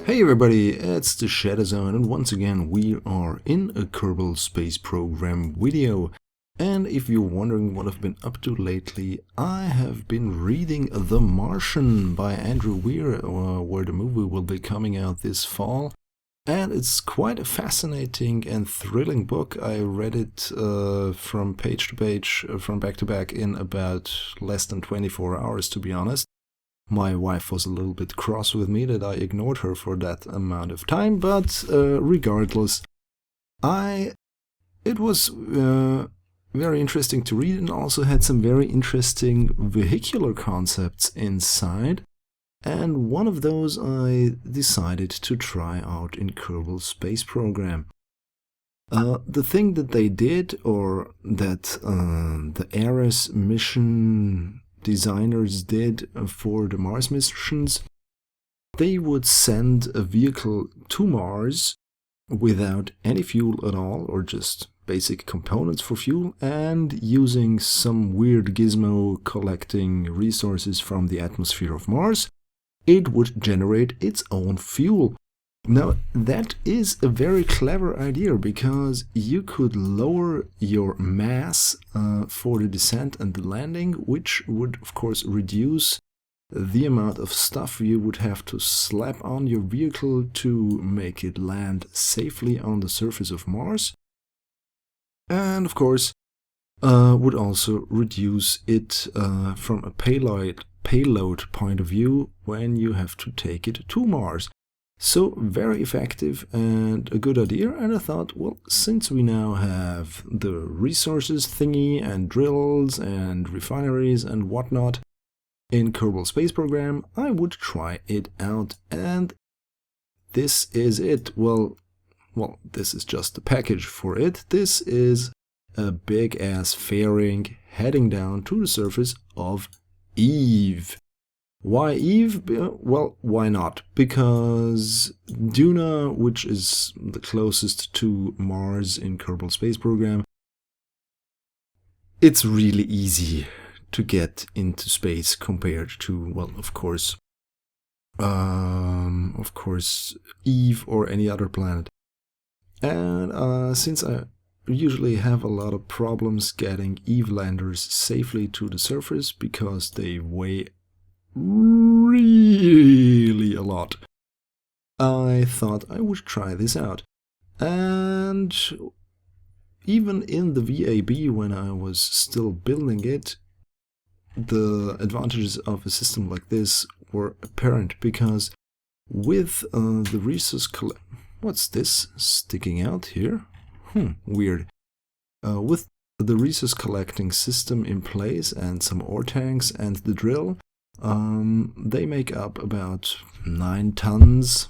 Hey everybody, it's the Shadow Zone, and once again we are in a Kerbal Space Program video. And if you're wondering what I've been up to lately, I have been reading The Martian by Andrew Weir, where the movie will be coming out this fall. And it's quite a fascinating and thrilling book. I read it from page to page, from back to back in about less than 24 hours, to be honest. My wife was a little bit cross with me that I ignored her for that amount of time, but regardless, it was very interesting to read and also had some very interesting vehicular concepts inside. And one of those I decided to try out in Kerbal Space Program. The thing that they did, or that the Ares mission designers did for the Mars missions, they would send a vehicle to Mars without any fuel at all, or just basic components for fuel, and using some weird gizmo collecting resources from the atmosphere of Mars, it would generate its own fuel. Now, that is a very clever idea, because you could lower your mass for the descent and the landing, which would, of course, reduce the amount of stuff you would have to slap on your vehicle to make it land safely on the surface of Mars. And, of course, would also reduce it from a payload point of view when you have to take it to Mars. So, very effective and a good idea, and I thought, well, since we now have the resources thingy and drills and refineries and whatnot in Kerbal Space Program, I would try it out, and this is it. Well, this is just the package for it. This is a big-ass fairing heading down to the surface of Eve. Why Eve? Well, why not? Because Duna, which is the closest to Mars in Kerbal Space Program, it's really easy to get into space compared to, well, of course, Eve or any other planet. And since I usually have a lot of problems getting Eve landers safely to the surface because they weigh really a lot, I thought I would try this out. And even in the VAB, when I was still building it, the advantages of a system like this were apparent, because with the resource what's this sticking out here? Weird. With the resource collecting system in place and some ore tanks and the drill, they make up about 9 tons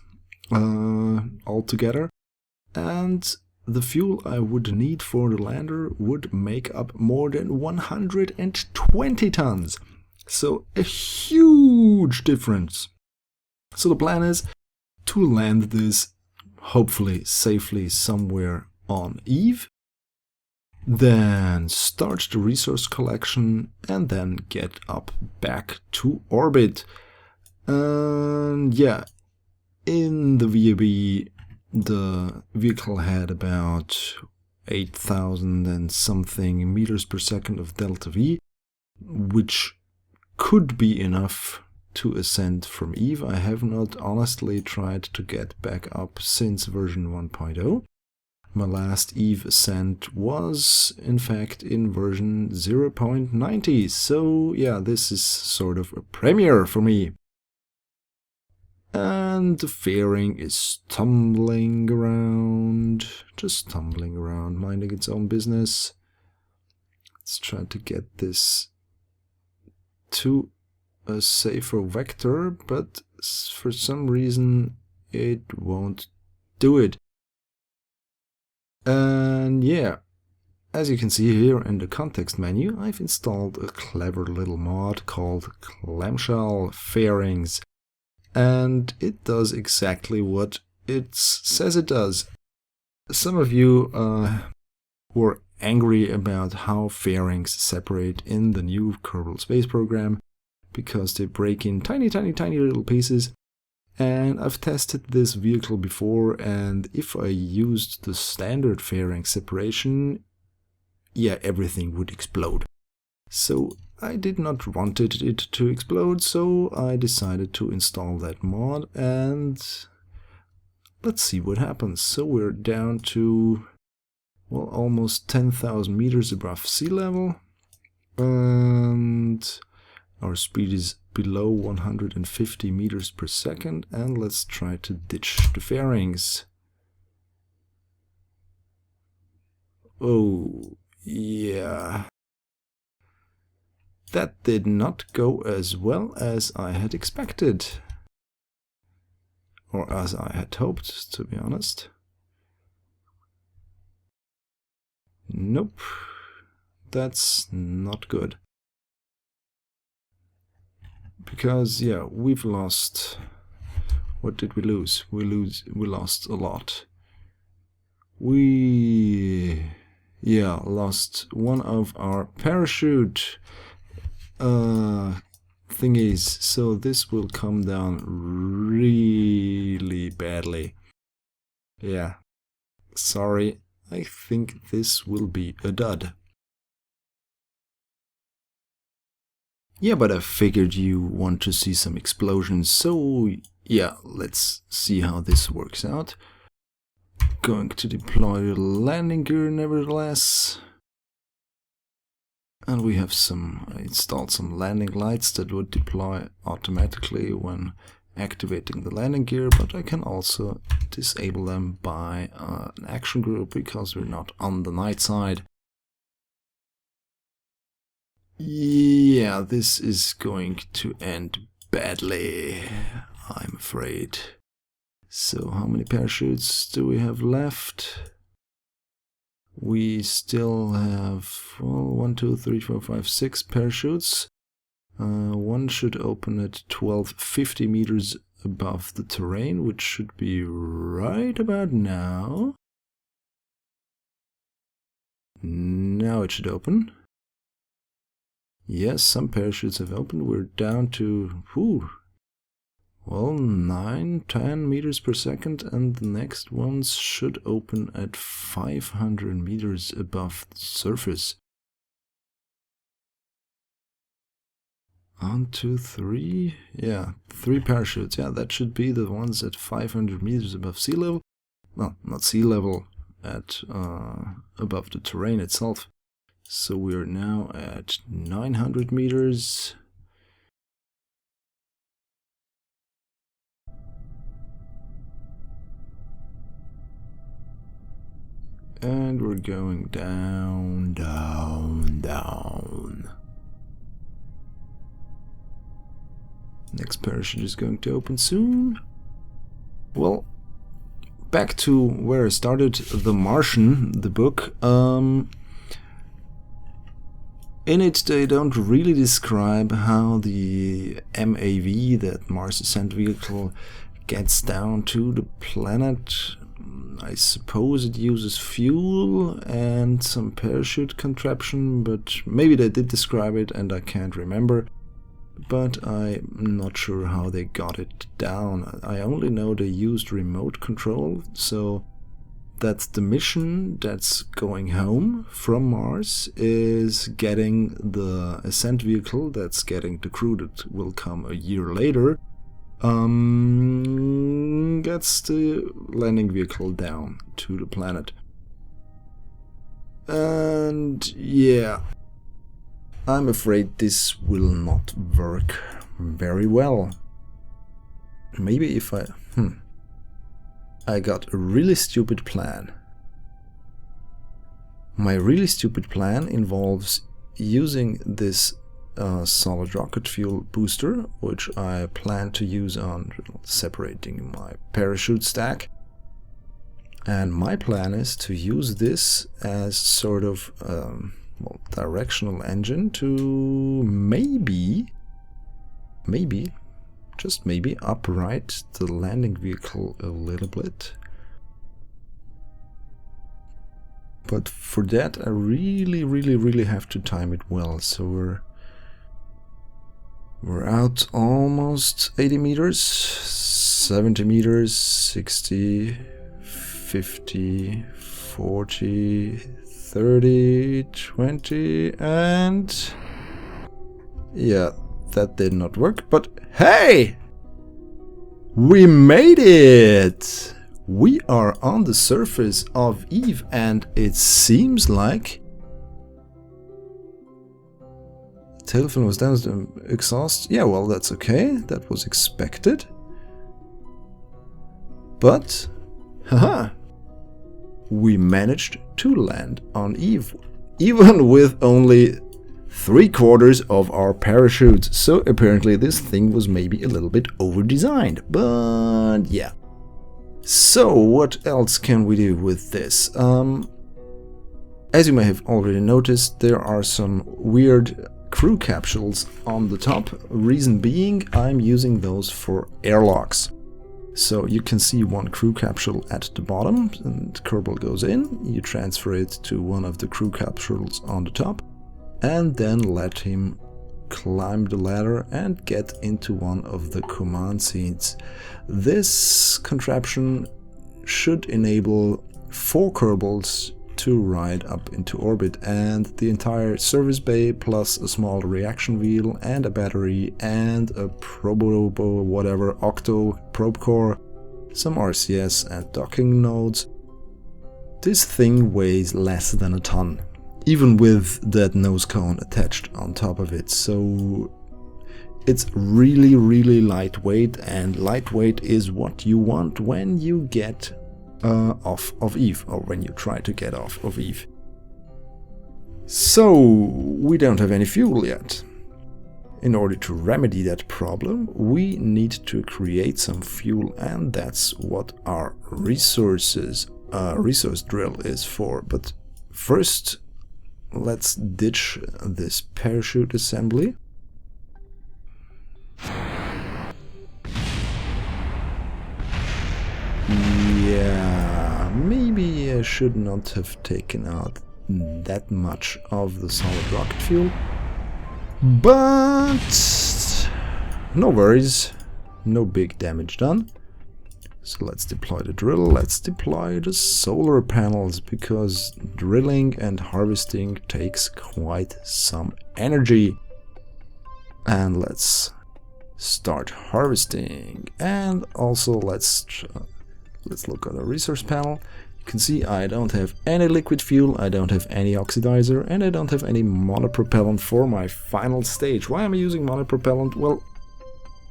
altogether, and the fuel I would need for the lander would make up more than 120 tons. So a huge difference. So the plan is to land this, hopefully safely, somewhere on Eve, then start the resource collection, and then get up back to orbit. And yeah, in the VAB, the vehicle had about 8,000 and something meters per second of delta V, which could be enough to ascend from Eve. I have not honestly tried to get back up since version 1.0. My last Eve ascent was, in fact, in version 0.90, so yeah, this is sort of a premiere for me. And the fairing is tumbling around, just tumbling around, minding its own business. Let's try to get this to a safer vector, but for some reason it won't do it. And yeah, as you can see here in the context menu, I've installed a clever little mod called Clamshell Fairings, and it does exactly what it says it does. Some of you were angry about how fairings separate in the new Kerbal Space Program, because they break in tiny little pieces. And I've tested this vehicle before, and if I used the standard fairing separation, yeah, everything would explode. So I did not want it to explode, so I decided to install that mod, and let's see what happens. So we're down to, well, almost 10,000 meters above sea level, and our speed is below 150 meters per second, and let's try to ditch the fairings. Oh, yeah. That did not go as well as I had expected. Or as I had hoped, to be honest. Nope. That's not good. Because, yeah, we've lost... What did we lose? We lost a lot. We... yeah, lost one of our parachute thingies. So this will come down really badly. Yeah. Sorry. I think this will be a dud. Yeah, but I figured you want to see some explosions, so yeah, let's see how this works out. Going to deploy the landing gear nevertheless. And we have installed some landing lights that would deploy automatically when activating the landing gear, but I can also disable them by an action group because we're not on the night side. Yeah, this is going to end badly, I'm afraid. So how many parachutes do we have left? We still have, well, 1, 2, 3, 4, 5, 6 parachutes. One should open at 1250 meters above the terrain, which should be right about now. Now it should open. Yes, some parachutes have opened. We're down to, well, 9, 10 meters per second, and the next ones should open at 500 meters above the surface. 1, 2, 3, yeah, 3 parachutes. Yeah, that should be the ones at 500 meters above sea level. Well, not sea level, at above the terrain itself. So we're now at 900 meters. And we're going down, down, down. Next parachute is going to open soon. Well, back to where I started, The Martian, the book. In it, they don't really describe how the MAV, that Mars Ascent Vehicle, gets down to the planet. I suppose it uses fuel and some parachute contraption, but maybe they did describe it and I can't remember. But I'm not sure how they got it down. I only know they used remote control, so that the mission that's going home from Mars is getting the Ascent Vehicle, that's getting the crew that will come a year later, gets the landing vehicle down to the planet. And yeah, I'm afraid this will not work very well. Maybe if I got a really stupid plan. My really stupid plan involves using this solid rocket fuel booster, which I plan to use on separating my parachute stack. And my plan is to use this as sort of well, directional engine to maybe, just maybe, upright the landing vehicle a little bit. But for that I really have to time it well. So we're out almost 80 meters. 70 meters, 60, 50, 40, 30, 20, and yeah, that did not work, but hey! We made it! We are on the surface of Eve, and it seems like tail fin was down, exhaust. Yeah, well, that's okay. That was expected. But, haha, we managed to land on Eve, even with only 3/4 of our parachutes. So apparently this thing was maybe a little bit over-designed. But yeah. So what else can we do with this? As you may have already noticed, there are some weird crew capsules on the top. Reason being, I'm using those for airlocks. So you can see one crew capsule at the bottom, and Kerbal goes in, you transfer it to one of the crew capsules on the top, and then let him climb the ladder and get into one of the command seats. This contraption should enable 4 Kerbals to ride up into orbit, and the entire service bay plus a small reaction wheel and a battery and a octo probe core, some RCS and docking nodes. This thing weighs less than a ton, even with that nose cone attached on top of it, so it's really lightweight, and lightweight is what you want when you get off of Eve, or when you try to get off of Eve. So we don't have any fuel yet. In order to remedy that problem, we need to create some fuel, and that's what our resource drill is for. But first, let's ditch this parachute assembly. Yeah, maybe I should not have taken out that much of the solid rocket fuel, but no worries, no big damage done. So let's deploy the drill, let's deploy the solar panels, because drilling and harvesting takes quite some energy. And let's start harvesting, and also let's look at the resource panel. You can see I don't have any liquid fuel, I don't have any oxidizer, and I don't have any monopropellant for my final stage. Why am I using monopropellant? Well,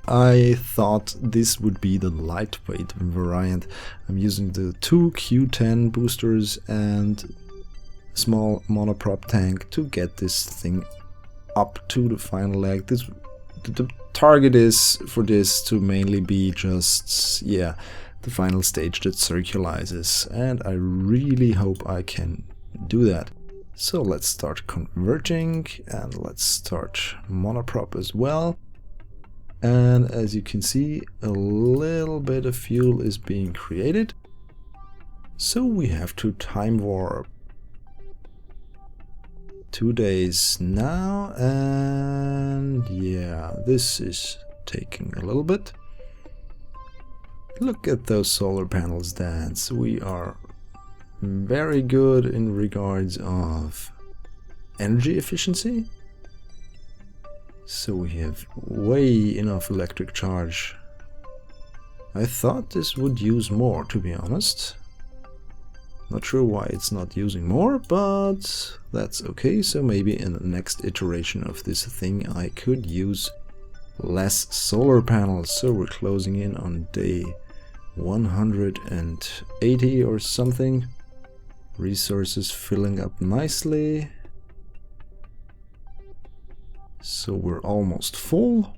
I thought this would be the lightweight variant. I'm using the 2 Q10 boosters and small monoprop tank to get this thing up to the final leg. The target is for this to mainly be just, yeah, the final stage that circularizes, and I really hope I can do that. So let's start converting, and let's start monoprop as well. And as you can see, a little bit of fuel is being created. So we have to time warp. 2 days now, and yeah, this is taking a little bit. Look at those solar panels dance. We are very good in regards of energy efficiency. So we have way enough electric charge. I thought this would use more, to be honest. Not sure why it's not using more, but that's okay. So maybe in the next iteration of this thing I could use less solar panels. So we're closing in on day 180 or something. Resources filling up nicely. So we're almost full.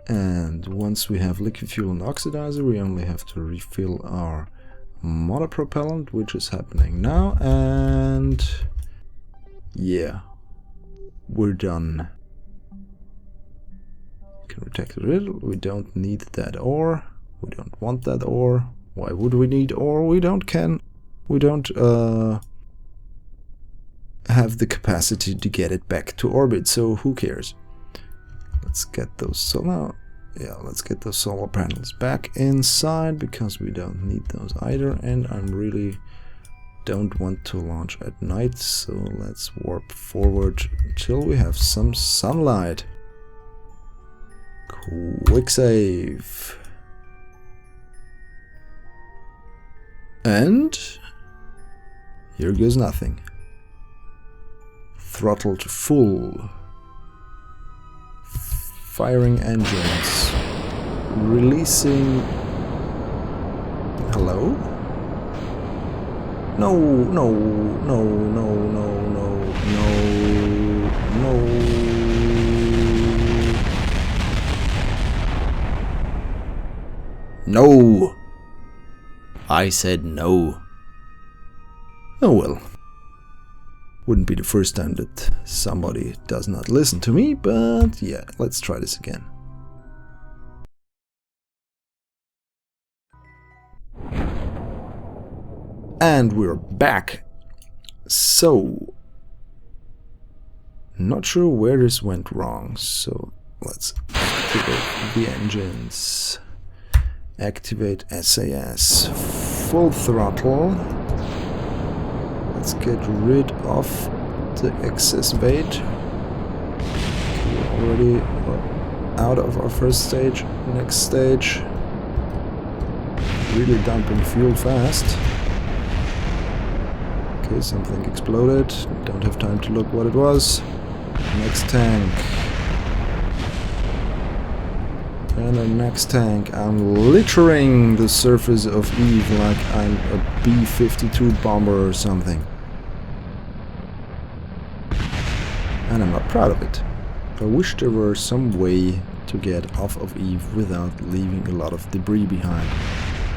And once we have liquid fuel and oxidizer, we only have to refill our monopropellant, which is happening now. And yeah, we're done. Can protect the riddle. We don't need that ore. We don't want that ore. Why would we need ore? We don't have the capacity to get it back to orbit, so who cares? let's get those solar... Yeah, let's get those solar panels back inside, because we don't need those either, and I'm really don't want to launch at night, so let's warp forward until we have some sunlight. Quick save. And here goes nothing. Throttle to full. Firing engines. Releasing... Hello? No, no, no, no, no, no, no, no. No! I said no. Oh well. Wouldn't be the first time that somebody does not listen to me, but yeah, let's try this again. And we're back. So, not sure where this went wrong, so let's activate the engines. Activate SAS. Full throttle. Let's get rid of the excess weight. We're already out of our first stage. Next stage. Really dumping fuel fast. Okay, something exploded. Don't have time to look what it was. Next tank. And the next tank. I'm littering the surface of Eve like I'm a B-52 bomber or something. And I'm not proud of it. I wish there were some way to get off of Eve without leaving a lot of debris behind.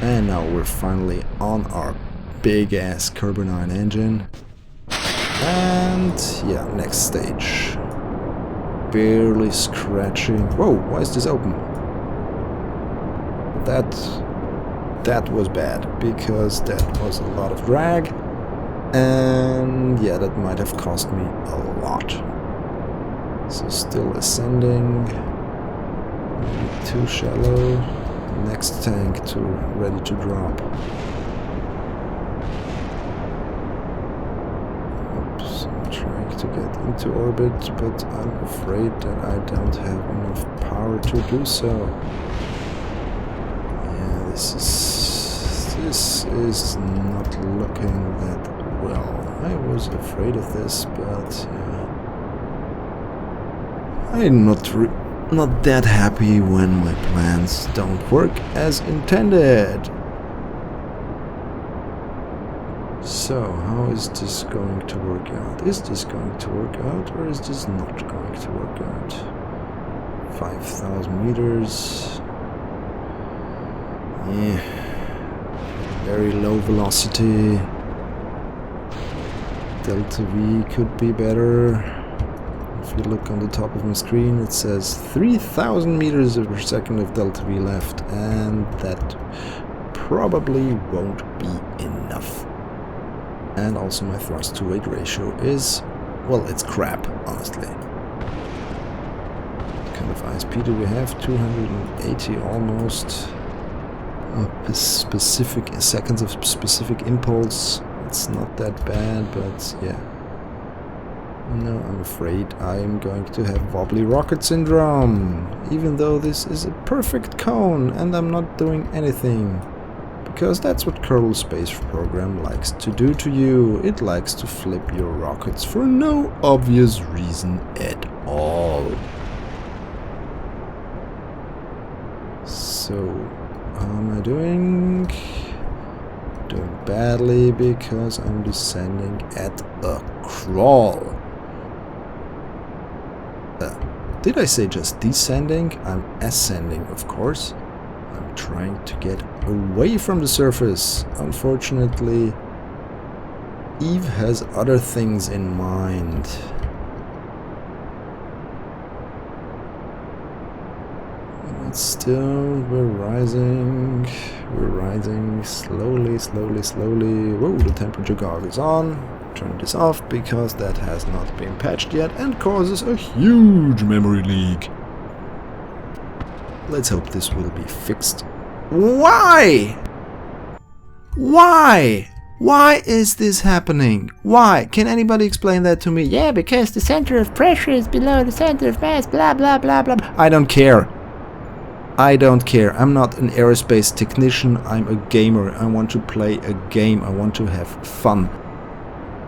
And now we're finally on our big ass Kerbal 9 engine. And yeah, next stage. Barely scratching. Whoa, why is this open? That was bad, because that was a lot of drag, and yeah, that might have cost me a lot. So still ascending, maybe too shallow. Next tank ready to drop. Oops, I'm trying to get into orbit, but I'm afraid that I don't have enough power to do so. This is not looking that well. I was afraid of this, but yeah. I'm not that happy when my plans don't work as intended. So, how is this going to work out? Is this going to work out, or is this not going to work out? 5,000 meters. Yeah, very low velocity. Delta V could be better. If you look on the top of my screen, it says 3,000 meters per second of Delta V left, and that probably won't be enough. And also my thrust to weight ratio is, well, it's crap, honestly. What kind of ISP do we have? 280 almost. Specific seconds of specific impulse. It's not that bad, but yeah. No, I'm afraid I'm going to have wobbly rocket syndrome, even though this is a perfect cone and I'm not doing anything. Because that's what Kerbal Space Program likes to do to you. It likes to flip your rockets for no obvious reason at all. So, how am I doing? Doing badly because I'm descending at a crawl. Did I say just descending? I'm ascending, of course. I'm trying to get away from the surface. Unfortunately, Eve has other things in mind. But still, we're rising slowly, slowly, slowly. Whoa, the temperature gauge is on. Turn this off because that has not been patched yet and causes a huge memory leak. let's hope this will be fixed. Why? Why? Why is this happening? Why? Can anybody explain that to me? Yeah, because the center of pressure is below the center of mass, blah blah blah blah. I don't care. I don't care. I'm not an aerospace technician. I'm a gamer. I want to play a game. I want to have fun.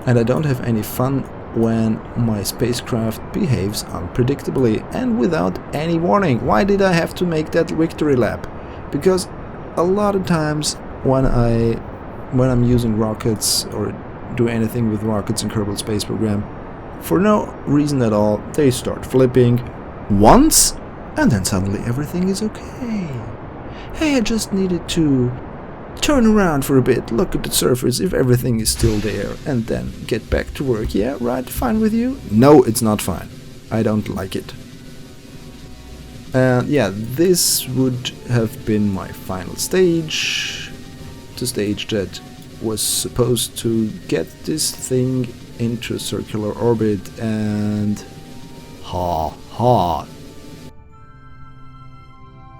And I don't have any fun when my spacecraft behaves unpredictably and without any warning. Why did I have to make that victory lap? Because a lot of times when I'm using rockets or do anything with rockets in Kerbal Space Program, for no reason at all, they start flipping once, and then suddenly everything is okay. Hey, I just needed to turn around for a bit, look at the surface if everything is still there, and then get back to work. Yeah, right, fine with you? No, it's not fine. I don't like it. And yeah, this would have been my final stage. The stage that was supposed to get this thing into a circular orbit, and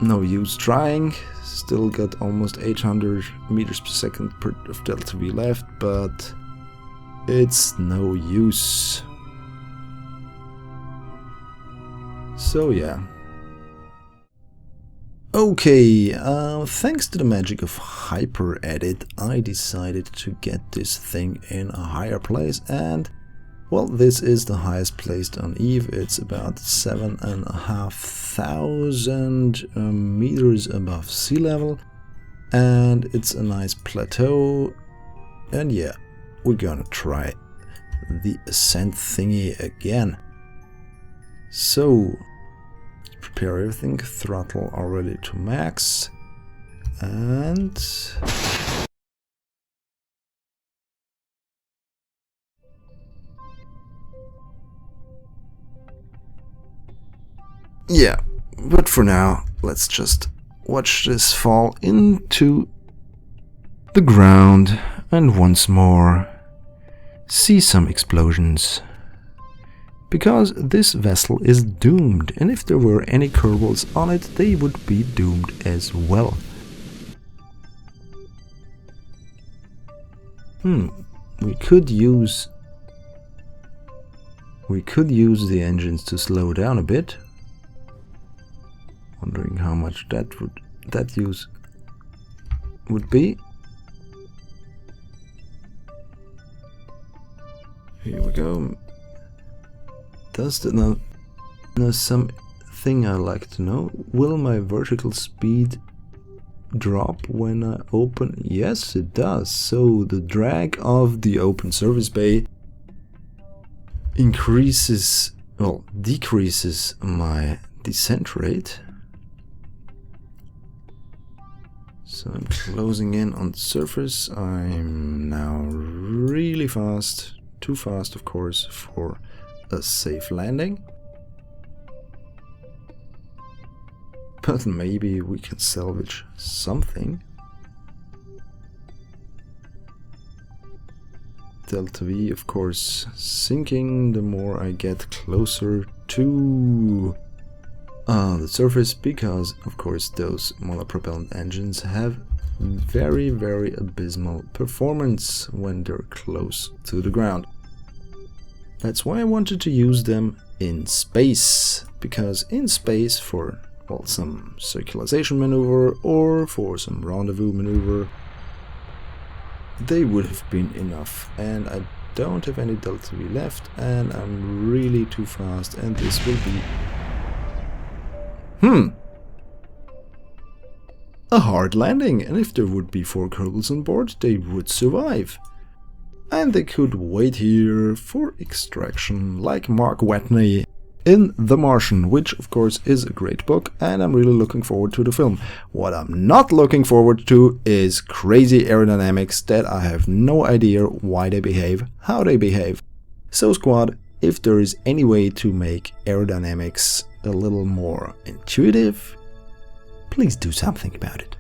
no use trying. Still got almost 800 meters per second of delta V left, but it's no use. So yeah. Okay, thanks to the magic of Hyper Edit, I decided to get this thing in a higher place, and well, this is the highest placed on Eve. It's about 7,500 meters above sea level, and it's a nice plateau. And yeah, we're gonna try the ascent thingy again. So prepare everything, throttle already to max, and yeah, but for now, let's just watch this fall into the ground and once more see some explosions. Because this vessel is doomed, and if there were any Kerbals on it, they would be doomed as well. We could use the engines to slow down a bit. Wondering how much that use would be. Here we go. Does that now something I like to know? Will my vertical speed drop when I open? Yes, it does. So the drag of the open service bay decreases my descent rate. So I'm closing in on the surface. I'm now really fast. Too fast, of course, for a safe landing. But maybe we can salvage something. Delta V, of course, sinking the more I get closer to the surface, because of course those monopropellant engines have very, very abysmal performance when they're close to the ground. That's why I wanted to use them in space, because in space, for well, some circularization maneuver or for some rendezvous maneuver, they would have been enough. And I don't have any delta V left, and I'm really too fast, and this will be a hard landing. And if there would be 4 Kerbals on board, they would survive. And they could wait here for extraction, like Mark Watney in The Martian, which of course is a great book, and I'm really looking forward to the film. What I'm not looking forward to is crazy aerodynamics that I have no idea why they behave, how they behave. So squad, if there is any way to make aerodynamics a little more intuitive, please do something about it.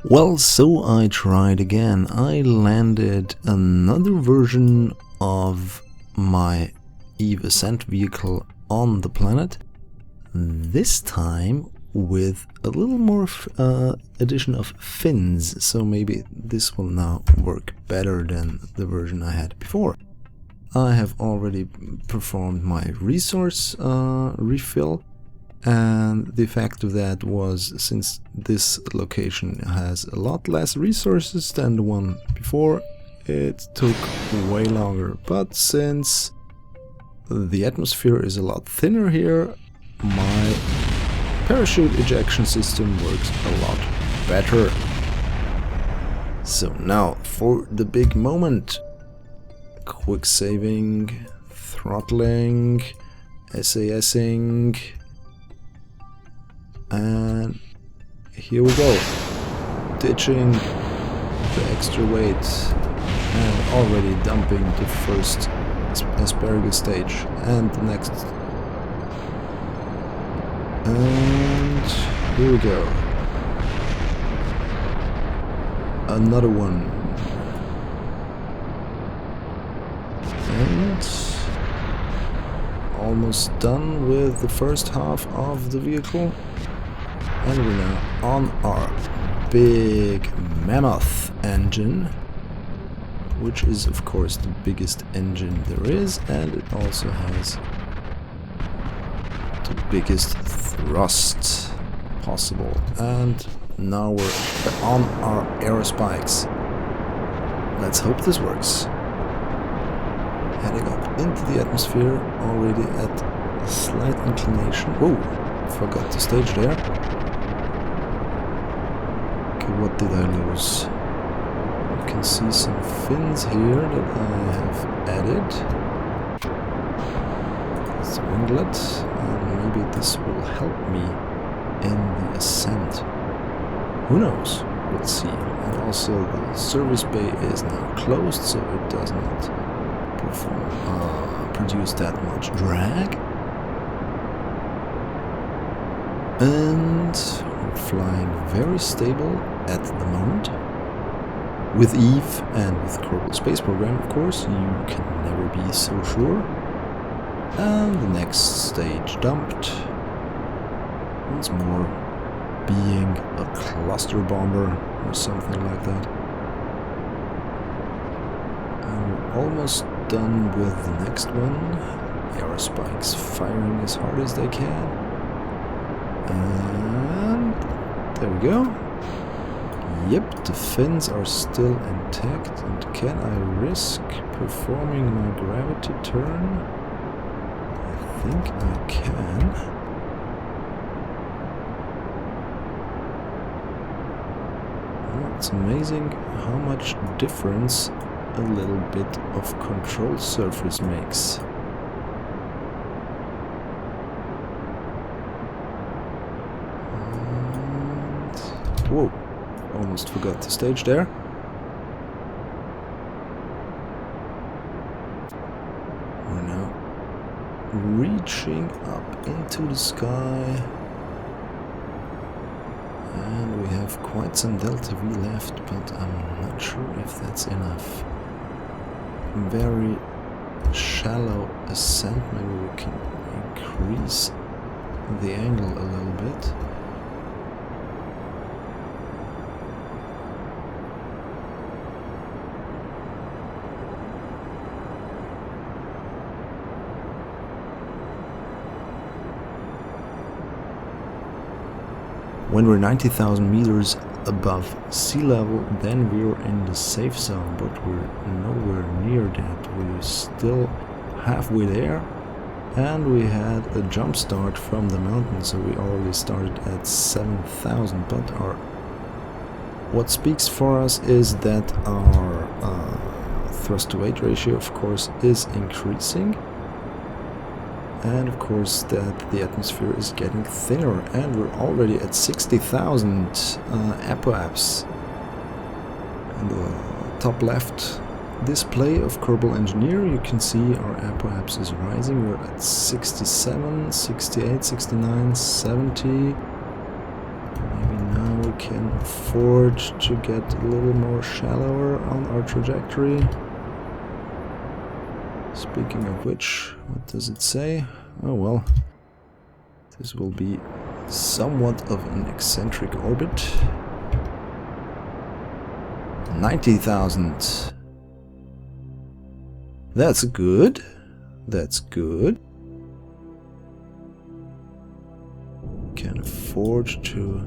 Well, so I tried again. I landed another version of my Eve Ascent Vehicle on the planet. This time with a little more addition of fins, so maybe this will now work better than the version I had before. I have already performed my resource refill, and the effect of that was, since this location has a lot less resources than the one before, it took way longer. But since the atmosphere is a lot thinner here, my parachute ejection system works a lot better. So now for the big moment. Quick saving, throttling, SASing, and here we go. Ditching the extra weight and already dumping the first asparagus stage and the next. And here we go. Another one. And almost done with the first half of the vehicle. And we're now on our big mammoth engine, which is of course the biggest engine there is, and it also has the biggest thrust possible. And now we're on our aerospikes. Let's hope this works. Heading up into the atmosphere, already at a slight inclination. Whoa, forgot the stage there. Okay, what did I lose? You can see some fins here that I have added. It's a winglet, and maybe this will help me in the ascent. Who knows? We'll see. And also the service bay is now closed, so it does not produce that much drag. And we're flying very stable at the moment. With Eve and with Kerbal Space Program, of course, you can never be so sure. And the next stage dumped. Once more, being a cluster bomber or something like that. And we're almost done with the next one. Aerospikes firing as hard as they can. And there we go. Yep, the fins are still intact. And can I risk performing my gravity turn? I think I can. Well, it's amazing how much difference a little bit of control surface makes. And whoa, almost forgot the stage there. We're now reaching up into the sky, and we have quite some delta V left, but I'm not sure if that's enough. Very shallow ascent, maybe we can increase the angle a little bit. When we're 90,000 meters above sea level, then we're in the safe zone, but we're nowhere near that. We're still halfway there, and we had a jump start from the mountain, so we already started at 7,000. But what speaks for us is that our thrust to weight ratio, of course, is increasing. And of course that the atmosphere is getting thinner, and we're already at 60,000 apoaps. In the top left display of Kerbal Engineer, you can see our apoaps is rising. We're at 67, 68, 69, 70. Maybe now we can afford to get a little more shallower on our trajectory. Speaking of which, what does it say? Oh well, this will be somewhat of an eccentric orbit. 90,000. That's good. That's good. Can afford to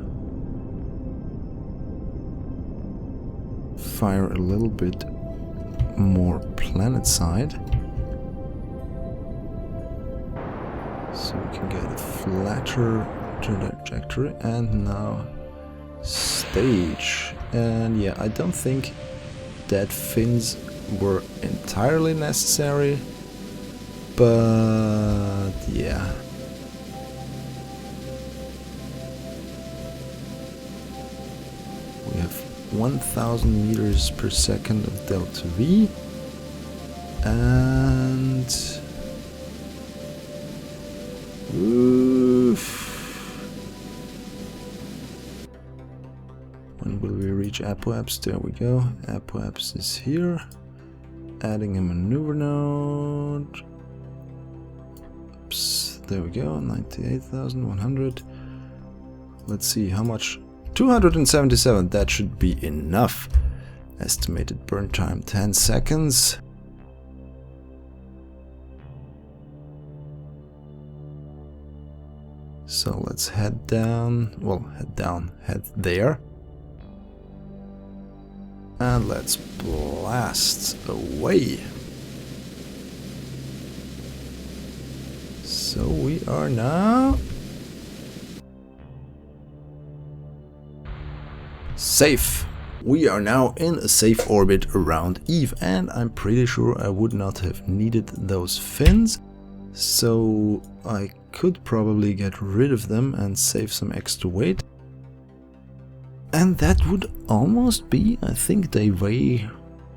fire a little bit more planet side, so we can get a flatter trajectory. And now stage. And yeah, I don't think that fins were entirely necessary, but yeah. We have 1000 meters per second of delta V, and oof. When will we reach Apoapс? There we go. Apoaps is here. Adding a maneuver node. Oops, there we go. 98,100. Let's see how much. 277. That should be enough. Estimated burn time 10 seconds. So let's head down. Well, head there. And let's blast away. So we are now safe. We are now in a safe orbit around Eve, and I'm pretty sure I would not have needed those fins, so I could probably get rid of them and save some extra weight. And that would almost be, I think they weigh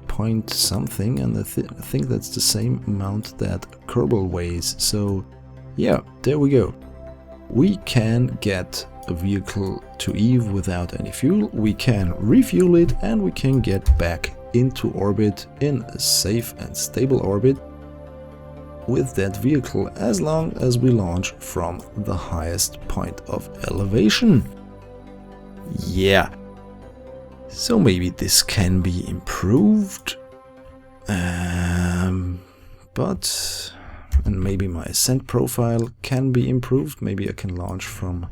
point something, and I think that's the same amount that Kerbal weighs. So yeah, there we go. We can get a vehicle to Eve without any fuel, we can refuel it, and we can get back into orbit in a safe and stable orbit with that vehicle, as long as we launch from the highest point of elevation. Yeah, so maybe this can be improved, and maybe my ascent profile can be improved. Maybe I can launch from,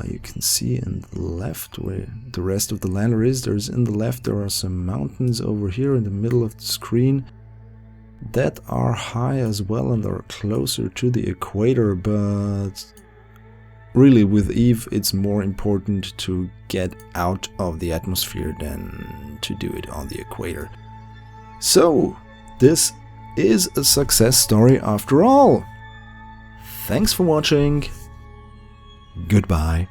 you can see in the left where the rest of the lander is. There's in the left, there are some mountains over here in the middle of the screen that are high as well and are closer to the equator, but really, with Eve, it's more important to get out of the atmosphere than to do it on the equator. So, this is a success story after all. Thanks for watching. Goodbye.